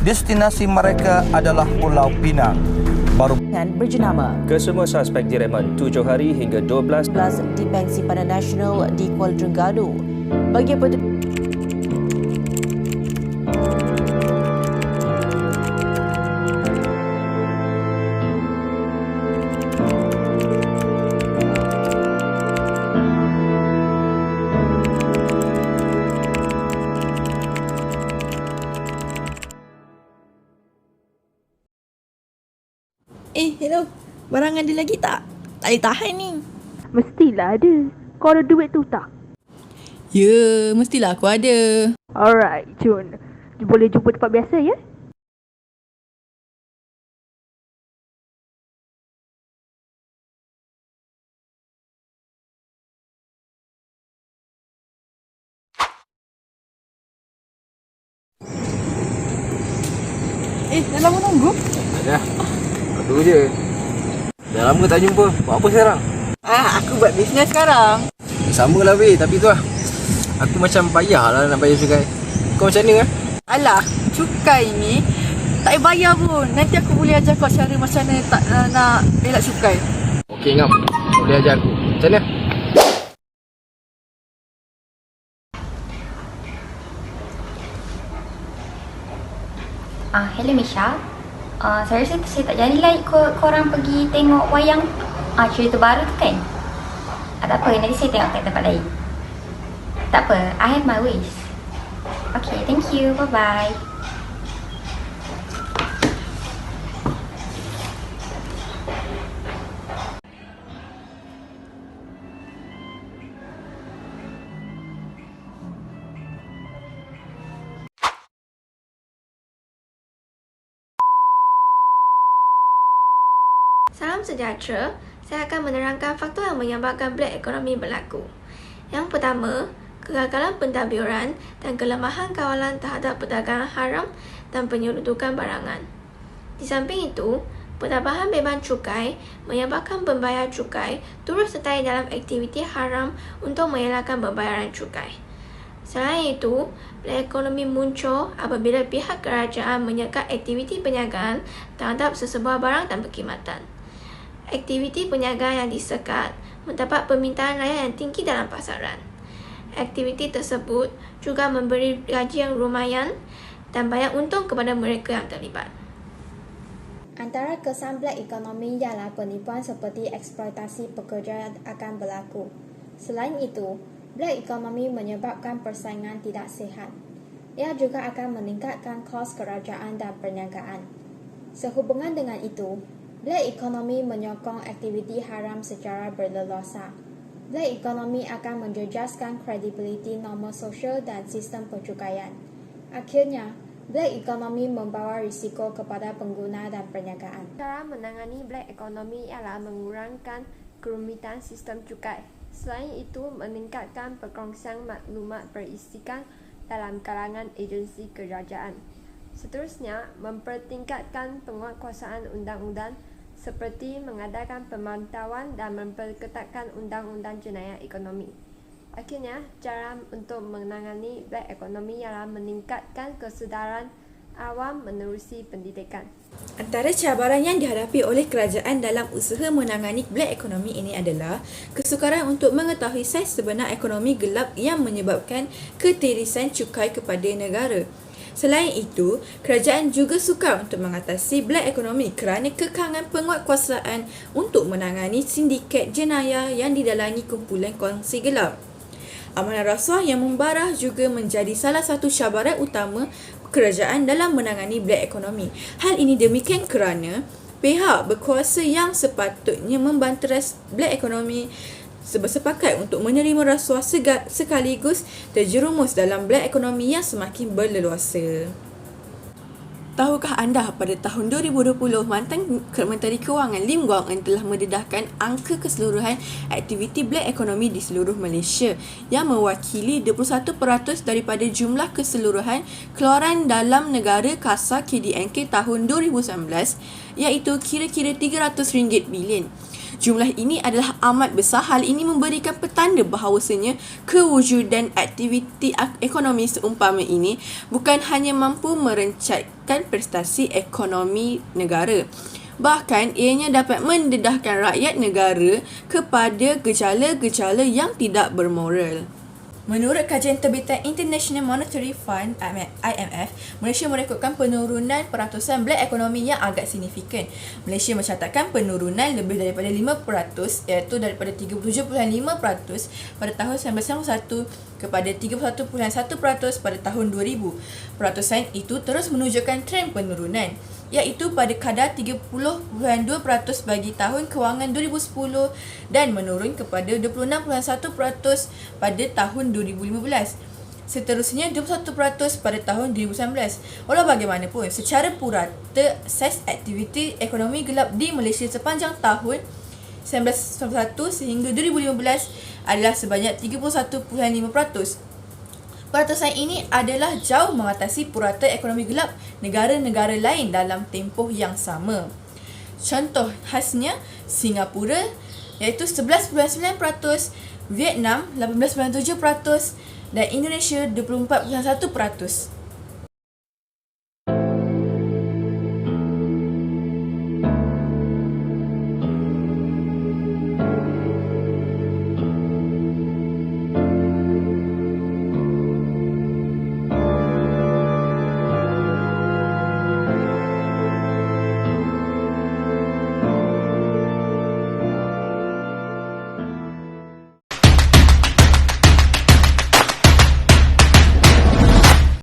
Destinasi mereka adalah Pulau Pinang. Baru berjenama Kesemua suspek direman 7 hari hingga 12 di Pensi Padang Nasional di Kuala Terengganu. Bagi Hello. Barang ada lagi tak? Tak boleh tahan ni. Mestilah ada. Kau ada duit tu tak? Ya, mestilah aku ada. Alright, Jun. Boleh jumpa tempat biasa ya? Dah lama tunggu? Dah. Tunggu je. Dah lama tak jumpa. Buat apa sekarang? Aku buat bisnes sekarang. Sama lah weh. Tapi tu lah. Aku macam payah lah nak bayar cukai. Kau macam mana? Alah, cukai ni tak payah bayar pun. Nanti aku boleh ajar kau cara macam mana tak nak elak cukai. Okey Ngam. Kau boleh ajar aku. Macam mana? Hello Misha. Saya rasa saya tak jadilah ikut korang pergi tengok wayang cerita baru tu kan. Tak apa, nanti saya tengok kat tempat lain. Tak apa, I have my ways. Okay, thank you. Bye-bye. Salam sejahtera, saya akan menerangkan faktor yang menyebabkan black economy berlaku. Yang pertama, kegagalan pentadbiran dan kelemahan kawalan terhadap perdagangan haram dan penyeludupan barangan. Di samping itu, penambahan beban cukai menyebabkan pembayar cukai turut sertai dalam aktiviti haram untuk mengelakkan pembayaran cukai. Selain itu, black economy muncul apabila pihak kerajaan menyekat aktiviti perniagaan terhadap sesebuah barang dan perkhidmatan. Aktiviti perniagaan yang disekat mendapat permintaan raya yang tinggi dalam pasaran. Aktiviti tersebut juga memberi gaji yang lumayan dan banyak untung kepada mereka yang terlibat. Antara kesan black economy ialah penipuan seperti eksploitasi pekerja akan berlaku. Selain itu, black economy menyebabkan persaingan tidak sihat. Ia juga akan meningkatkan kos kerajaan dan perniagaan. Sehubungan dengan itu, black economy menyokong aktiviti haram secara berleluasa. Black economy akan menjejaskan kredibiliti norma sosial dan sistem percukaian. Akhirnya, black economy membawa risiko kepada pengguna dan perniagaan. Cara menangani black economy ialah mengurangkan kerumitan sistem cukai. Selain itu, meningkatkan perkongsian maklumat peristikan dalam kalangan agensi kerajaan. Seterusnya, mempertingkatkan penguatkuasaan undang-undang seperti mengadakan pemantauan dan memperketatkan undang-undang jenayah ekonomi. Akhirnya, cara untuk menangani black economy ialah meningkatkan kesedaran awam menerusi pendidikan. Antara cabaran yang dihadapi oleh kerajaan dalam usaha menangani black economy ini adalah kesukaran untuk mengetahui saiz sebenar ekonomi gelap yang menyebabkan ketirisan cukai kepada negara. Selain itu, kerajaan juga sukar untuk mengatasi black economy kerana kekangan penguatkuasaan untuk menangani sindiket jenayah yang didalangi kumpulan kongsi gelap. Amanah rasuah yang membarah juga menjadi salah satu cabaran utama kerajaan dalam menangani black economy. Hal ini demikian kerana pihak berkuasa yang sepatutnya membanteras black economy bersepakat untuk menerima rasuah sekaligus terjerumus dalam black economy yang semakin berleluasa. Tahukah anda pada tahun 2020 mantan Menteri Kewangan Lim Guang Eng telah mendedahkan angka keseluruhan aktiviti black economy di seluruh Malaysia yang mewakili 21% daripada jumlah keseluruhan keluaran dalam negara kasar KDNK tahun 2019 iaitu kira-kira RM300 bilion. Jumlah ini adalah amat besar. Hal ini memberikan petanda bahawasanya kewujudan aktiviti ekonomi seumpama ini bukan hanya mampu merencatkan prestasi ekonomi negara, bahkan ianya dapat mendedahkan rakyat negara kepada gejala-gejala yang tidak bermoral. Menurut kajian terbitan International Monetary Fund IMF, Malaysia merekodkan penurunan peratusan black ekonomi yang agak signifikan. Malaysia mencatatkan penurunan lebih daripada 5%, iaitu daripada 37.5% pada tahun 1991 kepada 31.1% pada tahun 2000. Peratusan itu terus menunjukkan trend penurunan, iaitu pada kadar 30.2% bagi tahun kewangan 2010 dan menurun kepada 26.1% pada tahun 2015. Seterusnya 21% pada tahun 2019. Walau bagaimanapun, secara purata, saiz aktiviti ekonomi gelap di Malaysia sepanjang tahun 1991 sehingga 2015 adalah sebanyak 31.5%. Peratusan ini adalah jauh mengatasi purata ekonomi gelap negara-negara lain dalam tempoh yang sama. Contoh khasnya Singapura iaitu 11.9%, Vietnam 18.7% dan Indonesia 24.1%.